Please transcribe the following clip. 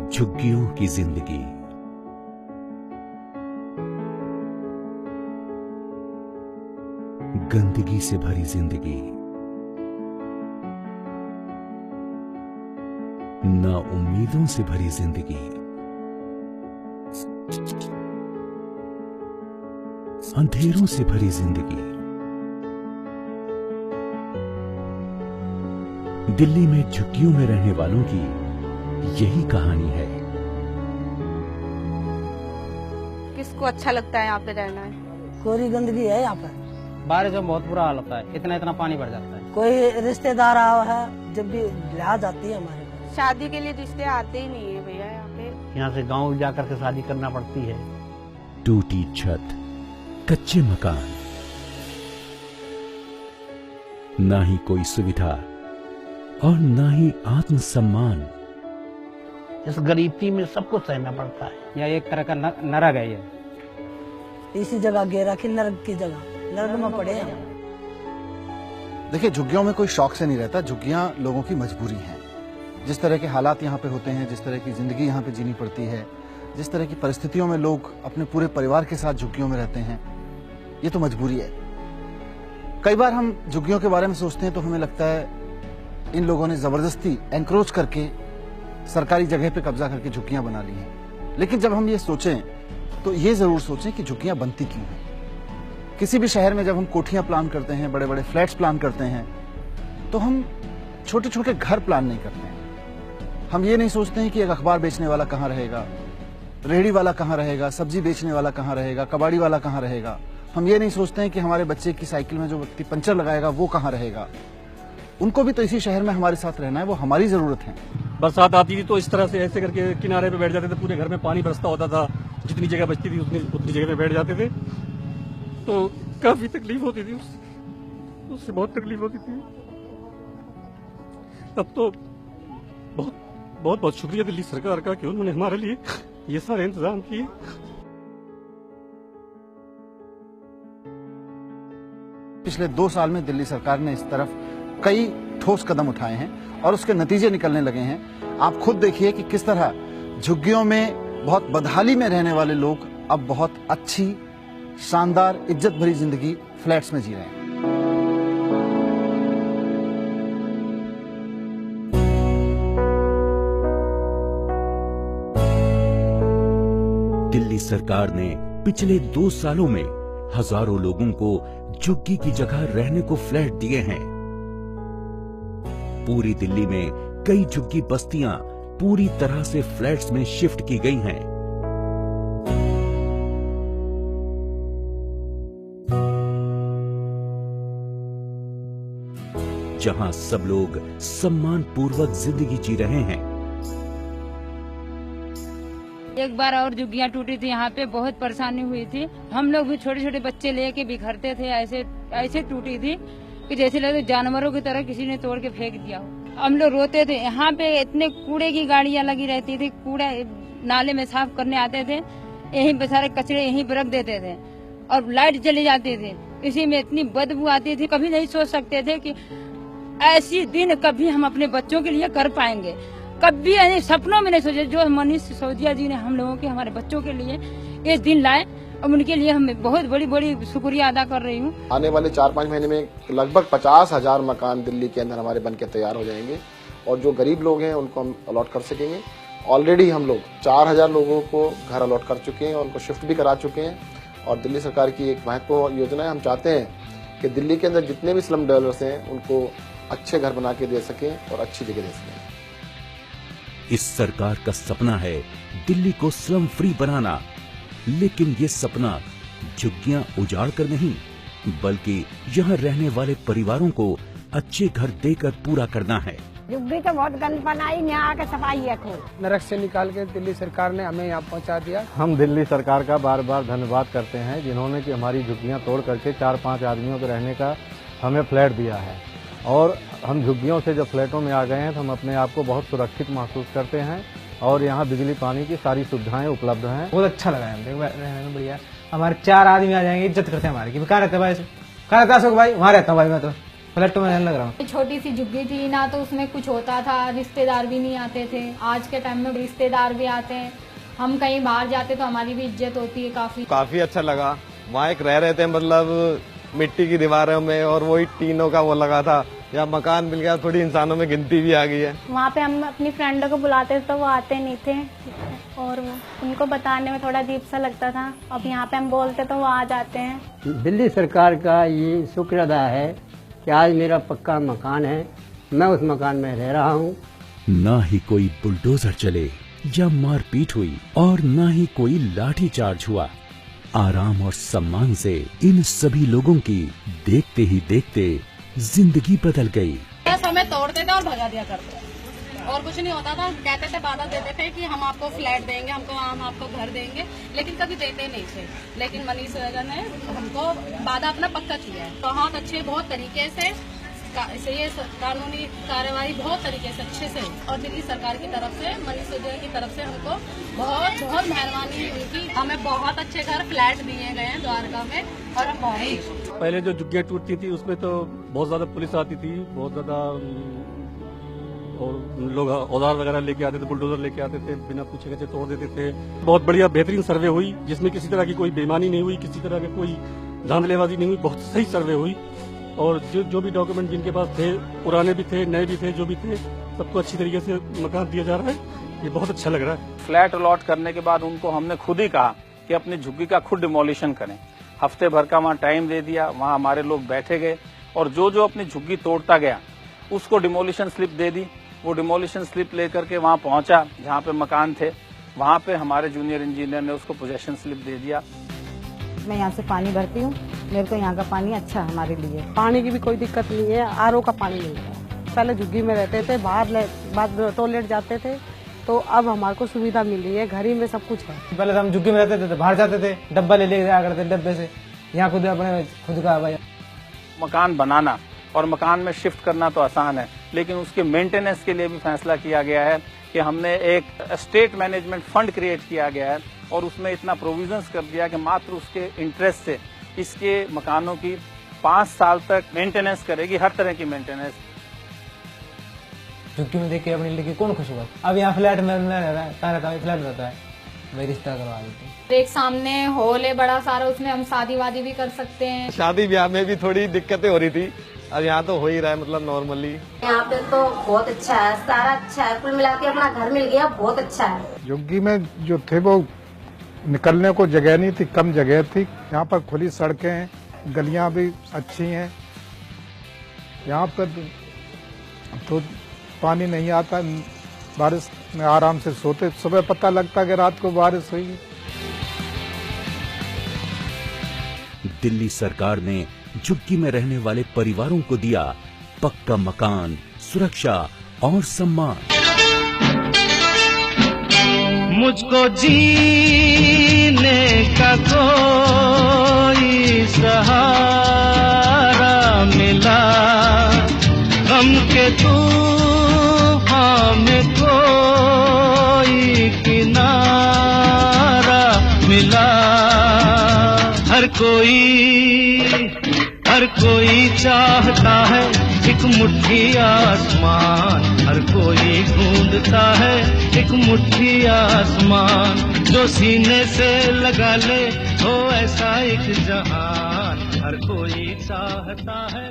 झुग्गियों की जिंदगी। गंदगी से भरी जिंदगी, ना उम्मीदों से भरी जिंदगी, अंधेरों से भरी जिंदगी। दिल्ली में झुग्गियों में रहने वालों की यही कहानी है। किसको अच्छा लगता है यहाँ पे रहना है? कोरी गंदगी है यहाँ पर। बारिश में बहुत बुरा हाल होता है, इतना पानी भर जाता है। कोई रिश्तेदार आया है जब भी लिहाज आती है हमारे पास। शादी के लिए रिश्ते आते ही नहीं है भैया यहाँ पे। यहाँ से गांव जाकर के शादी करना पड़ती है। टूटी छत, कच्चे मकान, ना ही कोई सुविधा और ना ही आत्मसम्मान। इस गरीबी में सबको सहना पड़ता है। यह एक तरह का नरक है। ये इसी जगह गिरा कि नरक की जगह, नरक में पड़े हैं। देखिए, झुग्गियों में कोई शौक से नहीं रहता। झुग्गियां लोगों की मजबूरी है। जिस तरह के हालात यहाँ पे होते हैं, जिस तरह की जिंदगी यहाँ पे जीनी पड़ती है, जिस तरह की परिस्थितियों में लोग अपने पूरे परिवार के साथ झुग्गियों में रहते हैं, ये तो मजबूरी है। कई बार हम झुग्गियों के बारे में सोचते हैं तो हमें लगता है इन लोगों ने जबरदस्ती एनक्रोच करके सरकारी जगह पे कब्जा करके झुग्गियां बना ली हैं। लेकिन जब हम ये सोचें तो ये जरूर सोचें कि झुग्गियां बनती क्यों हैं। किसी भी शहर में जब हम कोठियां प्लान करते हैं, बड़े बड़े फ्लैट्स प्लान करते हैं, तो हम छोटे छोटे घर प्लान नहीं करते हैं। हम ये नहीं सोचते हैं कि एक अखबार बेचने वाला कहाँ रहेगा, रेहड़ी वाला कहाँ रहेगा, सब्जी बेचने वाला कहाँ रहेगा, कबाड़ी वाला कहाँ रहेगा। हम ये नहीं सोचते हैं कि हमारे बच्चे की साइकिल में जो व्यक्ति पंचर लगाएगा वो कहाँ रहेगा। उनको भी तो इसी शहर में हमारे साथ रहना है, वो हमारी जरूरत है। बरसात आती थी तो इस तरह से ऐसे करके किनारे पे बैठ जाते थे, पूरे घर में पानी बरसता होता था। जितनी जगह बचती थी उतनी जगह पे बैठ जाते थे, तो काफी तकलीफ होती थी। उससे बहुत तकलीफ होती थी। अब तो बहुत बहुत बहुत शुक्रिया दिल्ली सरकार का कि उन्होंने हमारे लिए ये सारे इंतजाम किए। पिछले 2 साल में दिल्ली सरकार ने इस तरफ कई ठोस कदम उठाए हैं और उसके नतीजे निकलने लगे हैं। आप खुद देखिए कि किस तरह झुग्गियों में बहुत बदहाली में रहने वाले लोग अब बहुत अच्छी, शानदार, इज्जत भरी जिंदगी फ्लैट्स में जी रहे हैं। दिल्ली सरकार ने पिछले 2 सालों में हजारों लोगों को झुग्गी की जगह रहने को फ्लैट दिए हैं। पूरी दिल्ली में कई झुग्गी बस्तियां पूरी तरह से फ्लैट्स में शिफ्ट की गई हैं। जहां सब लोग सम्मान पूर्वक जिंदगी जी रहे हैं। एक बार और झुग्गियां टूटी थी, यहाँ पे बहुत परेशानी हुई थी। हम लोग भी छोटे छोटे बच्चे लेके बिखरते थे। ऐसे टूटी थी कि जैसे लगे जानवरों की तरह किसी ने तोड़ के फेंक दिया हो। हम लोग रोते थे। यहाँ पे इतने कूड़े की गाड़ियां लगी रहती थी, कूड़ा नाले में साफ करने आते थे, यहीं पे सारे कचरे यहीं पे रख देते थे और लाइट चली जाती थी। इसी में इतनी बदबू आती थी। कभी नहीं सोच सकते थे कि ऐसी दिन कभी हम अपने बच्चों के लिए कर पाएंगे। कभी ऐसे सपनों में नहीं सोचे। जो मनीष सिसोदिया जी ने हम लोगों के, हमारे बच्चों के लिए ये दिन लाए, अब उनके लिए हम बहुत बड़ी बड़ी शुक्रिया अदा कर रही हूँ। आने वाले 4-5 महीने में लगभग 50,000 मकान दिल्ली के अंदर हमारे बनके तैयार हो जाएंगे और जो गरीब लोग हैं उनको हम अलॉट कर सकेंगे। ऑलरेडी हम लोग 4,000 लोगों को घर अलॉट कर चुके हैं और उनको शिफ्ट भी करा चुके हैं। और दिल्ली सरकार की एक महत्वपूर्ण योजना है। हम चाहते हैं कि दिल्ली के अंदर जितने भी स्लम डेवलपर्स हैं उनको अच्छे घर बना के दे सकें और अच्छी जगह दे सकें। इस सरकार का सपना है दिल्ली को स्लम फ्री बनाना, लेकिन ये सपना झुग्गियां उजाड़ कर नहीं, बल्कि यहाँ रहने वाले परिवारों को अच्छे घर देकर पूरा करना है। झुग्गी तो बहुत गंद बनाई, यहाँ आके सफाई है खूब। नरक से निकाल के दिल्ली सरकार ने हमें यहाँ पहुँचा दिया। हम दिल्ली सरकार का बार बार धन्यवाद करते हैं जिन्होंने कि हमारी झुग्गियाँ तोड़ करके 4-5 आदमियों के रहने का हमें फ्लैट दिया है। और हम झुग्गियों से जब फ्लैटों में आ गए हैं तो हम अपने आप को बहुत सुरक्षित महसूस करते हैं और यहाँ बिजली पानी की सारी सुविधाएं उपलब्ध हैं। बहुत अच्छा लगा है बढ़िया। हमारे 4 आदमी आ जाएंगे, इज्जत करते हैं हमारी कि कहाँ रहते भाई, कहाँ रहता अशोक भाई, वहाँ रहता हूँ भाई मैं तो। फ्लैट में रहने लग रहा हूँ। छोटी सी झुग्गी थी ना, तो उसमें कुछ होता था, रिश्तेदार भी नहीं आते थे। आज के टाइम में रिश्तेदार भी आते हैं, हम कहीं बाहर जाते तो हमारी भी इज्जत होती है। काफी अच्छा लगा। वहाँ एक रह रहे थे, मतलब मिट्टी की दीवारों में, और वही टीनों का वो लगा था। या मकान मिल गया, थोड़ी इंसानों में गिनती भी आ गई है। वहाँ पे हम अपनी फ्रेंडों को बुलाते थे तो वो आते नहीं थे, और उनको बताने में थोड़ा अजीब सा लगता था। अब यहाँ पे हम बोलते तो वो आ जाते हैं। दिल्ली सरकार का ये शुक्र अदा है कि आज मेरा पक्का मकान है, मैं उस मकान में रह रहा हूँ। ना ही कोई बुलडोजर चले या मारपीट हुई, और ना ही कोई लाठीचार्ज हुआ। आराम और सम्मान से इन सभी लोगों की देखते ही देखते जिंदगी बदल गई। बस हमें तोड़ते थे और भगा दिया करते थे, और कुछ नहीं होता था। कहते थे, वादा देते थे कि हम आपको फ्लैट देंगे, हम आपको घर देंगे, लेकिन कभी देते नहीं थे। लेकिन मनीष सिसोदिया ने हमको वादा अपना पक्का किया है। बहुत अच्छे, बहुत तरीके से ये कानूनी कार्रवाई बहुत तरीके से अच्छे से, और दिल्ली सरकार की तरफ से, मनीष सिसोदिया की तरफ से हमको बहुत बहुत मेहरबानी है उनकी। हमें बहुत अच्छे घर फ्लैट दिए गए हैं द्वारका में, और हम बहुत। पहले जो झुग्गियाँ टूटती थी उसमें तो बहुत ज्यादा पुलिस आती थी, बहुत ज्यादा, और लोग औजार वगैरह लेके आते थे, बुलडोजर लेके आते थे, बिना पूछे गए तोड़ देते थे। बहुत बढ़िया बेहतरीन सर्वे हुई, जिसमें किसी तरह की कोई बेईमानी नहीं हुई, किसी तरह की कोई धांधलेबाजी नहीं हुई। बहुत सही सर्वे हुई, और जो भी डॉक्यूमेंट जिनके पास थे, पुराने भी थे, नए भी थे, जो भी थे, सबको अच्छी तरीके से मकान दिया जा रहा है। ये बहुत अच्छा लग रहा है। फ्लैट अलॉट करने के बाद उनको हमने खुद ही कहा कि अपनी झुग्गी का खुद डिमोलिशन करें। हफ्ते भर का वहाँ टाइम दे दिया, वहाँ हमारे लोग बैठे गए, और जो अपनी झुग्गी तोड़ता गया उसको डिमोलिशन स्लिप दे दी। वो डिमोलिशन स्लिप लेकर के वहाँ पहुंचा जहाँ पे मकान थे, वहाँ पे हमारे जूनियर इंजीनियर ने उसको पोजेशन स्लिप दे दिया। मैं यहाँ से पानी भरती हूँ, मेरे को यहाँ का पानी अच्छा है हमारे लिए। पानी की भी कोई दिक्कत नहीं है, आरओ का पानी मिलता है। पहले झुग्गी में रहते थे, बाहर टॉयलेट जाते थे, तो अब हमारे को सुविधा मिल रही है, घर ही में सब कुछ है। पहले तो हम झुग्गी में रहते थे तो बाहर जाते थे, डब्बा ले जाया करते डब्बे से। यहाँ खुद अपने खुद का भाई मकान बनाना और मकान में शिफ्ट करना तो आसान है, लेकिन उसके मेंटेनेंस के लिए भी फैसला किया गया है कि हमने एक स्टेट मैनेजमेंट फंड क्रिएट किया गया है, और उसमें इतना प्रोविजंस कर दिया कि मात्र उसके इंटरेस्ट से इसके मकानों की 5 साल तक मेंटेनेंस करेगी, हर तरह की मेंटेनेंस। झुग्गी में देख के अपनी लड़की कौन खुश हुआ। अब यहाँ फ्लैट में रहता है, फ्लैट रहता है, मैं रिश्ता करवा देती हूँ। एक सामने हॉल है बड़ा सारा, उसमें हम शादी वादी भी कर सकते हैं। शादी ब्याह में भी थोड़ी दिक्कतें हो रही थी, अब यहाँ तो हो ही रहा है, मतलब नॉर्मली। यहाँ पे तो बहुत अच्छा है, सारा अच्छा है, कुल मिला के अपना घर मिल गया, बहुत अच्छा है। झुग्गी में जो थे वो निकलने को जगह नहीं थी, कम जगह थी। यहाँ पर खुली सड़कें हैं, गलियां भी अच्छी हैं। यहाँ पर तो पानी नहीं आता, बारिश में आराम से सोते, सुबह पता लगता कि रात को बारिश हुई। दिल्ली सरकार ने झुग्गी में रहने वाले परिवारों को दिया पक्का मकान, सुरक्षा और सम्मान। मुझको जीने का कोई सहारा मिला, गम के तूफान में कोई किनारा मिला। हर कोई चाहता है एक मुट्ठी आसमान, हर कोई ढूंढता है एक मुट्ठी आसमान, जो सीने से लगा ले हो ऐसा एक जहान, हर कोई चाहता है।